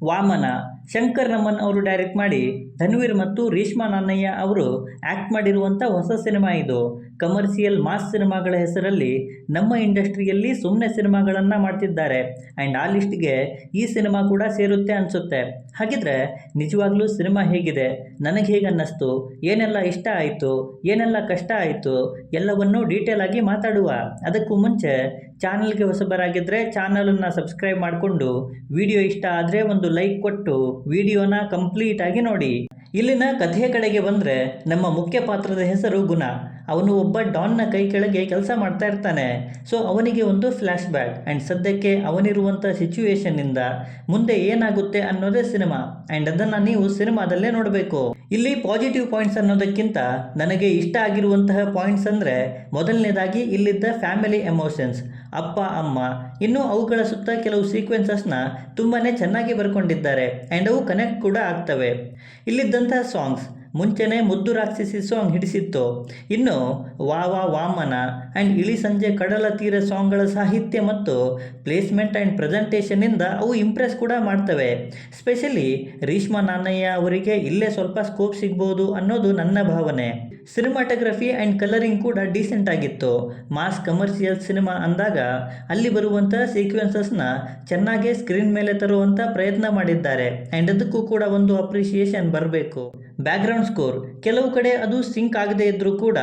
ವಾಮನ ಶಂಕರ್ ನಮನ್ ಅವರು ಡೈರೆಕ್ಟ್ ಮಾಡಿ ಧನ್ವೀರ್ ಮತ್ತು ರೇಷ್ಮಾ ನಾನ್ನಯ್ಯ ಅವರು ಆ್ಯಕ್ಟ್ ಮಾಡಿರುವಂಥ ಹೊಸ ಸಿನಿಮಾ ಇದು. ಕಮರ್ಷಿಯಲ್ ಮಾಸ್ ಸಿನಿಮಾಗಳ ಹೆಸರಲ್ಲಿ ನಮ್ಮ ಇಂಡಸ್ಟ್ರಿಯಲ್ಲಿ ಸುಮ್ಮನೆ ಸಿನಿಮಾಗಳನ್ನು ಮಾಡ್ತಿದ್ದಾರೆ. ಆ್ಯಂಡ್ ಆ ಲಿಸ್ಟ್ಗೆ ಈ ಸಿನಿಮಾ ಕೂಡ ಸೇರುತ್ತೆ ಅನಿಸುತ್ತೆ. ಹಾಗಿದ್ರೆ ನಿಜವಾಗ್ಲೂ ಸಿನಿಮಾ ಹೇಗಿದೆ, ನನಗೆ ಹೇಗೆ ಅನ್ನಿಸ್ತು, ಏನೆಲ್ಲ ಇಷ್ಟ ಆಯಿತು, ಏನೆಲ್ಲ ಕಷ್ಟ ಆಯಿತು ಎಲ್ಲವನ್ನೂ ಡೀಟೇಲ್ ಆಗಿ ಮಾತಾಡುವ. ಅದಕ್ಕೂ ಮುಂಚೆ ಚಾನಲ್ಗೆ ಹೊಸಬರಾಗಿದ್ದರೆ ಚಾನಲನ್ನು ಸಬ್ಸ್ಕ್ರೈಬ್ ಮಾಡಿಕೊಂಡು ವಿಡಿಯೋ ಇಷ್ಟ ಆದರೆ ಒಂದು ಲೈಕ್ ಕೊಟ್ಟು ವಿಡಿಯೋನ ಕಂಪ್ಲೀಟಾಗಿ ನೋಡಿ. ಇಲ್ಲಿನ ಕಥೆಯ ಕಡೆಗೆ ಬಂದರೆ ನಮ್ಮ ಮುಖ್ಯ ಪಾತ್ರದ ಹೆಸರು ಗುಣ. ಅವನು ಒಬ್ಬ ಡಾನ್ನ ಕೈ ಕೆಳಗೆ ಕೆಲಸ ಮಾಡ್ತಾ ಇರ್ತಾನೆ. ಸೊ ಅವನಿಗೆ ಒಂದು ಫ್ಲ್ಯಾಶ್ ಬ್ಯಾಕ್ ಆ್ಯಂಡ್ ಸದ್ಯಕ್ಕೆ ಅವನಿರುವಂಥ ಸಿಚುವೇಶನ್ನಿಂದ ಮುಂದೆ ಏನಾಗುತ್ತೆ ಅನ್ನೋದೇ ಸಿನಿಮಾ. ಆ್ಯಂಡ್ ಅದನ್ನು ನೀವು ಸಿನಿಮಾದಲ್ಲೇ ನೋಡಬೇಕು. ಇಲ್ಲಿ ಪಾಸಿಟಿವ್ ಪಾಯಿಂಟ್ಸ್ ಅನ್ನೋದಕ್ಕಿಂತ ನನಗೆ ಇಷ್ಟ ಆಗಿರುವಂತಹ ಪಾಯಿಂಟ್ಸ್ ಅಂದರೆ ಮೊದಲನೇದಾಗಿ ಇಲ್ಲಿದ್ದ ಫ್ಯಾಮಿಲಿ ಎಮೋಷನ್ಸ್, ಅಪ್ಪ ಅಮ್ಮ, ಇನ್ನು ಅವುಗಳ ಸುತ್ತ ಕೆಲವು ಸೀಕ್ವೆನ್ಸಸ್ನ ತುಂಬಾ ಚೆನ್ನಾಗಿ ಬರ್ಕೊಂಡಿದ್ದಾರೆ ಆ್ಯಂಡ್ ಅವು ಕನೆಕ್ಟ್ ಕೂಡ ಆಗ್ತವೆ. ಇಲ್ಲಿದ್ದಂತಹ ಸಾಂಗ್ಸ್ ಮುಂಚೆನೇ ಮುದ್ದು ರಾಕ್ಷಸಿ ಸಾಂಗ್ ಹಿಡಿಸಿತ್ತು. ಇನ್ನು ವಾ ವಾಮನ ಆ್ಯಂಡ್ ಇಳಿ ಸಂಜೆ ಕಡಲ ತೀರ ಸಾಂಗ್ಗಳ ಸಾಹಿತ್ಯ ಮತ್ತು ಪ್ಲೇಸ್ಮೆಂಟ್ ಆ್ಯಂಡ್ ಪ್ರೆಸೆಂಟೇಷನ್ನಿಂದ ಅವು ಇಂಪ್ರೆಸ್ ಕೂಡ ಮಾಡ್ತವೆ. ಸ್ಪೆಷಲಿ ರೇಷ್ಮಾ ನಾನ್ನಯ್ಯ ಅವರಿಗೆ ಇಲ್ಲೇ ಸ್ವಲ್ಪ ಸ್ಕೋಪ್ ಸಿಗ್ಬೋದು ಅನ್ನೋದು ನನ್ನ ಭಾವನೆ. ಸಿನಿಮಾಟೋಗ್ರಫಿ ಆ್ಯಂಡ್ ಕಲರಿಂಗ್ ಕೂಡ ಡೀಸೆಂಟ್ ಆಗಿತ್ತು. ಮಾಸ್ ಕಮರ್ಷಿಯಲ್ ಸಿನಿಮಾ ಅಂದಾಗ ಅಲ್ಲಿ ಬರುವಂಥ ಸೀಕ್ವೆನ್ಸಸ್ನ ಚೆನ್ನಾಗೇ ಸ್ಕ್ರೀನ್ ಮೇಲೆ ತರುವಂಥ ಪ್ರಯತ್ನ ಮಾಡಿದ್ದಾರೆ ಆ್ಯಂಡ್ ಅದಕ್ಕೂ ಕೂಡ ಒಂದು ಅಪ್ರಿಷಿಯೇಷನ್ ಬರಬೇಕು. ಬ್ಯಾಕ್ಗ್ರೌಂಡ್ ಸ್ಕೋರ್ ಕೆಲವು ಕಡೆ ಅದು ಸಿಂಕ್ ಆಗದೇ ಇದ್ದರೂ ಕೂಡ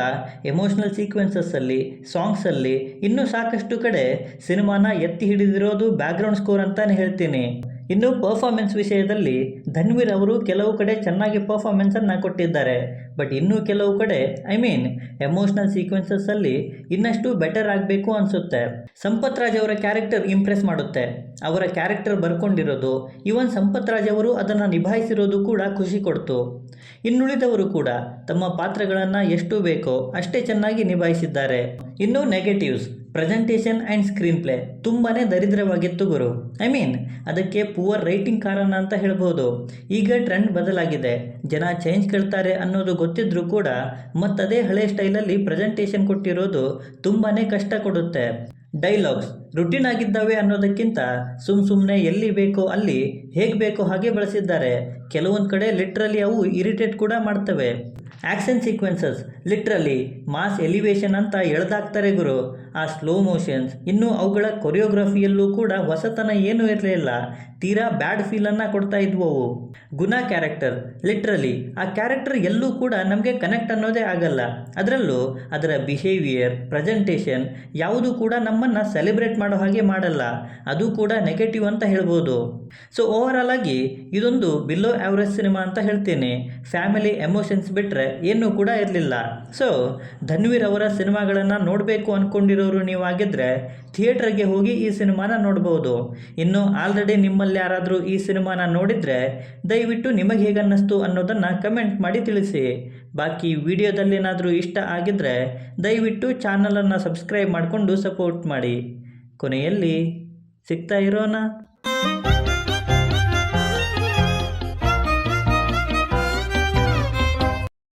ಎಮೋಷ್ನಲ್ ಸೀಕ್ವೆನ್ಸಸ್ಸಲ್ಲಿ, ಸಾಂಗ್ಸಲ್ಲಿ ಇನ್ನೂ ಸಾಕಷ್ಟು ಕಡೆ ಸಿನಿಮಾನ ಎತ್ತಿ ಹಿಡಿದಿರೋದು ಬ್ಯಾಕ್ಗ್ರೌಂಡ್ ಸ್ಕೋರ್ ಅಂತಲೇ ಹೇಳ್ತೀನಿ. ಇನ್ನು ಪರ್ಫಾರ್ಮೆನ್ಸ್ ವಿಷಯದಲ್ಲಿ ಧನ್ವೀರ್ ಅವರು ಕೆಲವು ಕಡೆ ಚೆನ್ನಾಗಿ ಪರ್ಫಾರ್ಮೆನ್ಸನ್ನು ಕೊಟ್ಟಿದ್ದಾರೆ. ಬಟ್ ಇನ್ನೂ ಕೆಲವು ಕಡೆ ಎಮೋಷ್ನಲ್ ಸೀಕ್ವೆನ್ಸಸ್ಸಲ್ಲಿ ಇನ್ನಷ್ಟು ಬೆಟರ್ ಆಗಬೇಕು ಅನಿಸುತ್ತೆ. ಸಂಪತ್ ರಾಜ್ ಅವರ ಕ್ಯಾರೆಕ್ಟರ್ ಇಂಪ್ರೆಸ್ ಮಾಡುತ್ತೆ. ಅವರ ಕ್ಯಾರೆಕ್ಟರ್ ಬರ್ಕೊಂಡಿರೋದು, ಇವನ್ ಸಂಪತ್ ರಾಜ್ ಅವರು ಅದನ್ನು ನಿಭಾಯಿಸಿರೋದು ಕೂಡ ಖುಷಿ ಕೊಡ್ತು. ಇನ್ನುಳಿದವರು ಕೂಡ ತಮ್ಮ ಪಾತ್ರಗಳನ್ನು ಎಷ್ಟು ಬೇಕೋ ಅಷ್ಟೇ ಚೆನ್ನಾಗಿ ನಿಭಾಯಿಸಿದ್ದಾರೆ. ಇನ್ನು negatives, presentation and screen play ತುಂಬಾ ದರಿದ್ರವಾಗಿತ್ತು ಗುರು. ಅದಕ್ಕೆ ಪುವರ್ ರೈಟಿಂಗ್ ಕಾರಣ ಅಂತ ಹೇಳ್ಬೋದು. ಈಗ ಟ್ರೆಂಡ್ ಬದಲಾಗಿದೆ, ಜನ ಚೇಂಜ್ ಕೇಳ್ತಾರೆ ಅನ್ನೋದು ಗೊತ್ತಿದ್ರೂ ಕೂಡ ಮತ್ತದೇ ಹಳೆ ಸ್ಟೈಲಲ್ಲಿ ಪ್ರೆಸೆಂಟೇಷನ್ ಕೊಟ್ಟಿರೋದು ತುಂಬಾ ಕಷ್ಟ ಕೊಡುತ್ತೆ. ಡೈಲಾಗ್ಸ್ ರುಟೀನ್ ಆಗಿದ್ದಾವೆ ಅನ್ನೋದಕ್ಕಿಂತ ಸುಮ್ಮನೆ ಎಲ್ಲಿ ಬೇಕೋ ಅಲ್ಲಿ ಹೇಗೆ ಬೇಕೋ ಹಾಗೆ ಬಳಸಿದ್ದಾರೆ. ಕೆಲವೊಂದು ಕಡೆ ಲಿಟ್ರಲಿ ಅವು ಇರಿಟೇಟ್ ಕೂಡ ಮಾಡ್ತವೆ. Action sequences literally mass elevation ಅಂತ ಎಳೆದಾಕ್ತಾರೆ ಗುರು. ಆ ಸ್ಲೋ ಮೋಷನ್ಸ್, ಇನ್ನು ಅವುಗಳ ಕೊರಿಯೋಗ್ರಫಿಯಲ್ಲೂ ಕೂಡ ಹೊಸತನ ಏನೂ ಇರಲಿಲ್ಲ. ತೀರಾ ಬ್ಯಾಡ್ ಫೀಲನ್ನು ಕೊಡ್ತಾ ಇದ್ವು ಅವು. ಗುಣ ಕ್ಯಾರೆಕ್ಟರ್ ಲಿಟ್ರಲಿ ಆ ಕ್ಯಾರೆಕ್ಟರ್ ಎಲ್ಲೂ ಕೂಡ ನಮಗೆ ಕನೆಕ್ಟ್ ಅನ್ನೋದೇ ಆಗಲ್ಲ. ಅದರಲ್ಲೂ ಅದರ ಬಿಹೇವಿಯರ್, ಪ್ರೆಸೆಂಟೇಷನ್ ಯಾವುದು ಕೂಡ ನಮ್ಮನ್ನು ಸೆಲೆಬ್ರೇಟ್ ಮಾಡೋ ಹಾಗೆ ಮಾಡಲ್ಲ. ಅದು ಕೂಡ ನೆಗೆಟಿವ್ ಅಂತ ಹೇಳ್ಬೋದು. ಸೊ ಓವರಾಲ್ ಆಗಿ ಇದೊಂದು ಬಿಲೋ ಆ್ಯಾವ್ರೇಜ್ ಸಿನಿಮಾ ಅಂತ ಹೇಳ್ತೀನಿ. ಫ್ಯಾಮಿಲಿ ಎಮೋಷನ್ಸ್ ಬಿಟ್ಟರೆ ಏನೂ ಕೂಡ ಇರಲಿಲ್ಲ. ಸೊ ಧನ್ವೀರ್ ಅವರ ಸಿನಿಮಾಗಳನ್ನು ನೋಡಬೇಕು ಅಂದ್ಕೊಂಡಿರೋರು ನೀವಾಗಿದ್ದರೆ ಥಿಯೇಟ್ರಿಗೆ ಹೋಗಿ ಈ ಸಿನಿಮಾನ ನೋಡ್ಬೋದು. ಇನ್ನು ಆಲ್ರೆಡಿ ನಿಮ್ಮಲ್ಲಿ ಯಾರಾದರೂ ಈ ಸಿನಿಮಾನ ನೋಡಿದರೆ ದಯವಿಟ್ಟು ನಿಮಗೆ ಹೇಗೆ ಅನ್ನಿಸ್ತು ಅನ್ನೋದನ್ನು ಕಮೆಂಟ್ ಮಾಡಿ ತಿಳಿಸಿ. ಬಾಕಿ ವಿಡಿಯೋದಲ್ಲೇನಾದರೂ ಇಷ್ಟ ಆಗಿದ್ದರೆ ದಯವಿಟ್ಟು ಚಾನಲನ್ನು ಸಬ್ಸ್ಕ್ರೈಬ್ ಮಾಡಿಕೊಂಡು ಸಪೋರ್ಟ್ ಮಾಡಿ. ಕೊನೆಯಲ್ಲಿ ಸಿಗ್ತಾ ಇರೋಣ.